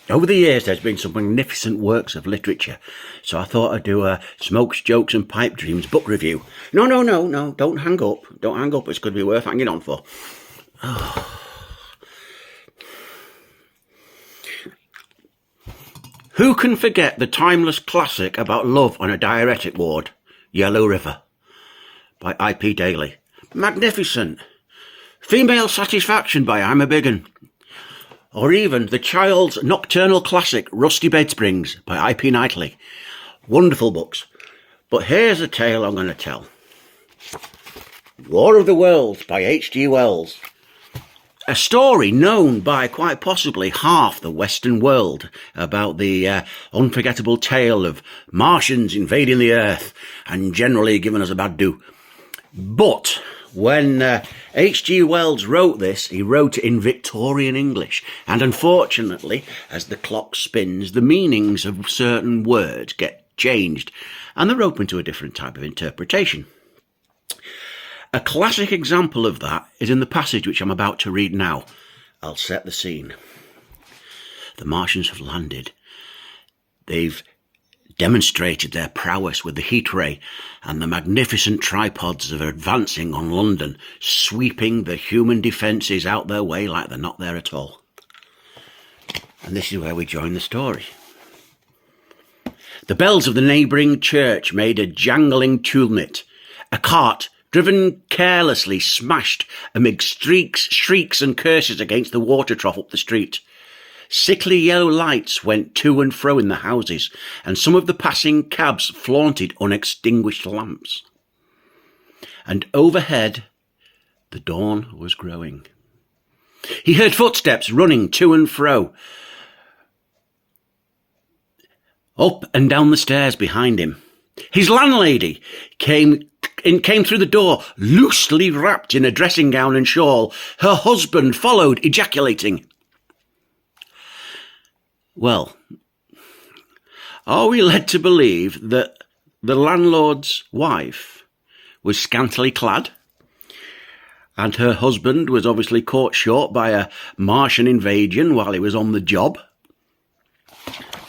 Over the years, there's been some magnificent works of literature, so I thought I'd do a Smokes, Jokes and Pipe Dreams book review. No, don't hang up. Don't hang up, it's going to be worth hanging on for. Who can forget the timeless classic about love on a diuretic ward, Yellow River, by I.P. Daly? Magnificent. Female Satisfaction by Emma Biggin. Or even the child's nocturnal classic, Rusty Bedsprings by I.P. Knightley. Wonderful books. But here's a tale I'm going to tell. War of the Worlds by H.G. Wells. A story known by quite possibly half the Western world about the unforgettable tale of Martians invading the Earth and generally giving us a bad do. But when H.G. Wells wrote this, he wrote it in Victorian English. And unfortunately, as the clock spins, the meanings of certain words get changed and they're open to a different type of interpretation. A classic example of that is in the passage which I'm about to read now. I'll set the scene. The Martians have landed. They've demonstrated their prowess with the heat ray, and the magnificent tripods are advancing on London, sweeping the human defences out their way like they're not there at all. And this is where we join the story. The bells of the neighbouring church made a jangling tumult. A cart, driven carelessly, smashed amid shrieks and curses against the water trough up the street. Sickly yellow lights went to and fro in the houses, and some of the passing cabs flaunted unextinguished lamps. And overhead, the dawn was growing. He heard footsteps running to and fro, up and down the stairs behind him. His landlady came through the door, loosely wrapped in a dressing gown and shawl. Her husband followed, ejaculating. Well, are we led to believe that the landlord's wife was scantily clad, and her husband was obviously caught short by a Martian invasion while he was on the job?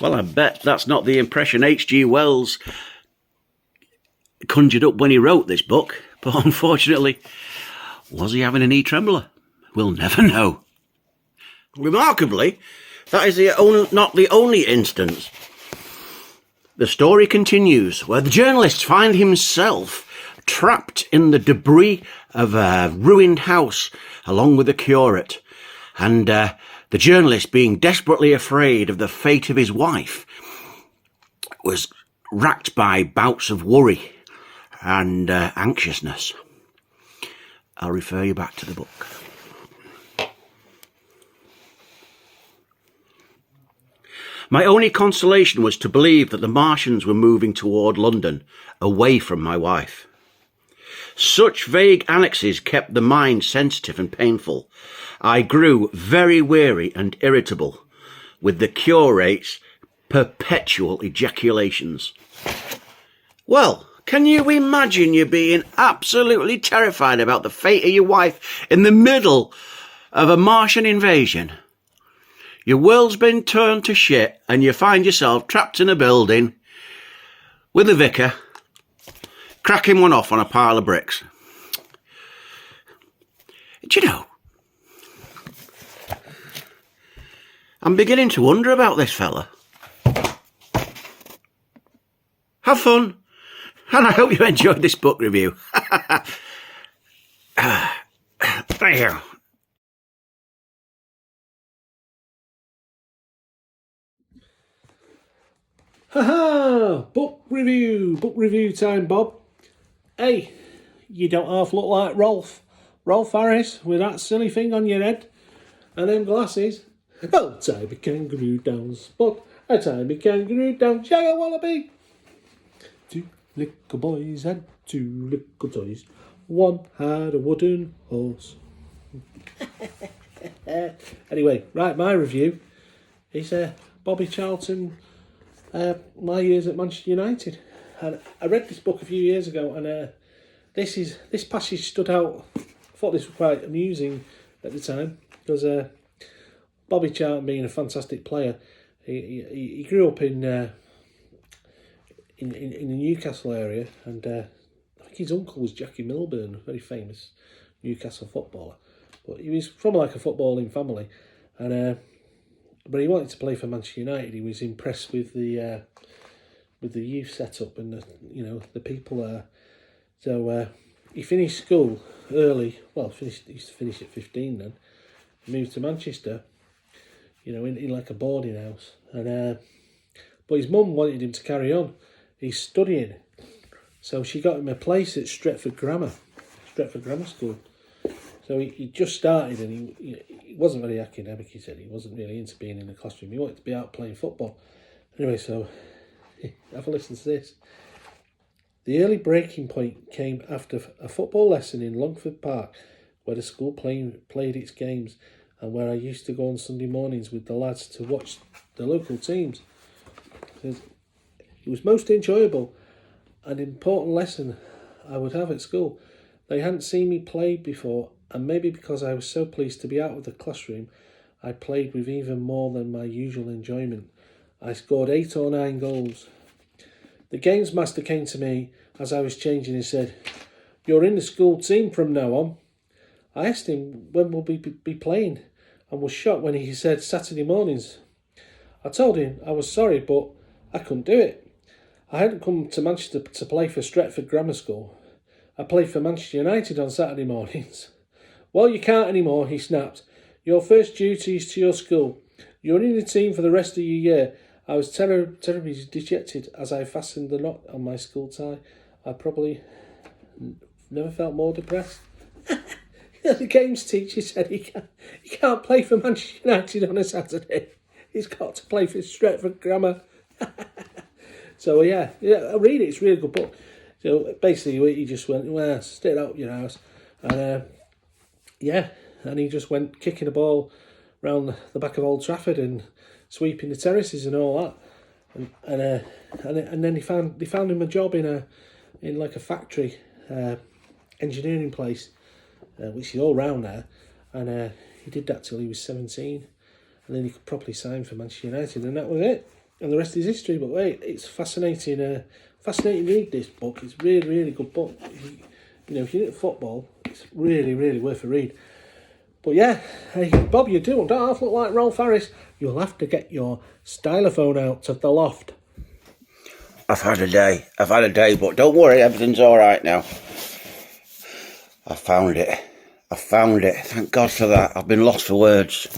Well, I bet that's not the impression H.G. Wells conjured up when he wrote this book, but unfortunately, was he having a knee trembler? We'll never know. Remarkably, that is not the only instance. The story continues, where the journalist finds himself trapped in the debris of a ruined house, along with the curate, and the journalist, being desperately afraid of the fate of his wife, was racked by bouts of worry and anxiousness. I'll refer you back to the book. My only consolation was to believe that the Martians were moving toward London, away from my wife. Such vague annexes kept the mind sensitive and painful. I grew very weary and irritable with the curate's perpetual ejaculations. Well, can you imagine you being absolutely terrified about the fate of your wife in the middle of a Martian invasion? Your world's been turned to shit and you find yourself trapped in a building with a vicar cracking one off on a pile of bricks. Do you know, I'm beginning to wonder about this fella. Have fun, and I hope you enjoyed this book review. Thank you. Ha-ha! Book review time, Bob. Hey, you don't half look like Rolf Harris with that silly thing on your head and them glasses. I'll tie me kangaroo down, Spot. I tie me kangaroo down, Shaggy Wallaby. Two little boys had two little toys. One had a wooden horse. Anyway, right, my review is Bobby Charlton, my years at Manchester United. And I read this book a few years ago, and this passage stood out. I thought this was quite amusing at the time, because Bobby Charlton, being a fantastic player, He grew up in the Newcastle area, and I think his uncle was Jackie Milburn, a very famous Newcastle footballer. But he was from like a footballing family, and but he wanted to play for Manchester United. He was impressed with the youth setup and the people there. So he finished school early. Well, he used to finish at 15 then. He moved to Manchester, in like a boarding house. And but his mum wanted him to carry on. He's studying, so she got him a place at Stretford Grammar School. So he just started, and he wasn't very academic. He said he wasn't really into being in the classroom. He wanted to be out playing football. Anyway, so have a listen to this. The early breaking point came after a football lesson in Longford Park, where the school played its games, and where I used to go on Sunday mornings with the lads to watch the local teams. It was most enjoyable and important lesson I would have at school. They hadn't seen me play before, and maybe because I was so pleased to be out of the classroom, I played with even more than my usual enjoyment. I scored 8 or 9 goals. The games master came to me as I was changing and said, "You're in the school team from now on." I asked him when we'll be playing, and was shocked when he said Saturday mornings. I told him I was sorry, but I couldn't do it. I hadn't come to Manchester to play for Stretford Grammar School. I played for Manchester United on Saturday mornings. "Well, you can't anymore," he snapped. "Your first duty is to your school. You're in the team for the rest of your year." I was terribly dejected as I fastened the knot on my school tie. I probably never felt more depressed. The games teacher said he can't play for Manchester United on a Saturday. He's got to play for Stretford Grammar. So yeah, I read it. It's a really good book. So basically, he just went, "Well, stay out of your house," and and he just went kicking a ball round the back of Old Trafford and sweeping the terraces and all that, and then they found him a job in like a factory, engineering place, which is all round there, and he did that till he was 17, and then he could properly sign for Manchester United, and that was it. And the rest is history. But wait, it's fascinating. Fascinating read, this book. It's really, really good book. If you're into football, it's really, really worth a read. But yeah, hey, Bob, you don't have to look like Rolf Harris. You'll have to get your stylophone out of the loft. I've had a day, but don't worry, everything's all right now. I found it. Thank God for that. I've been lost for words.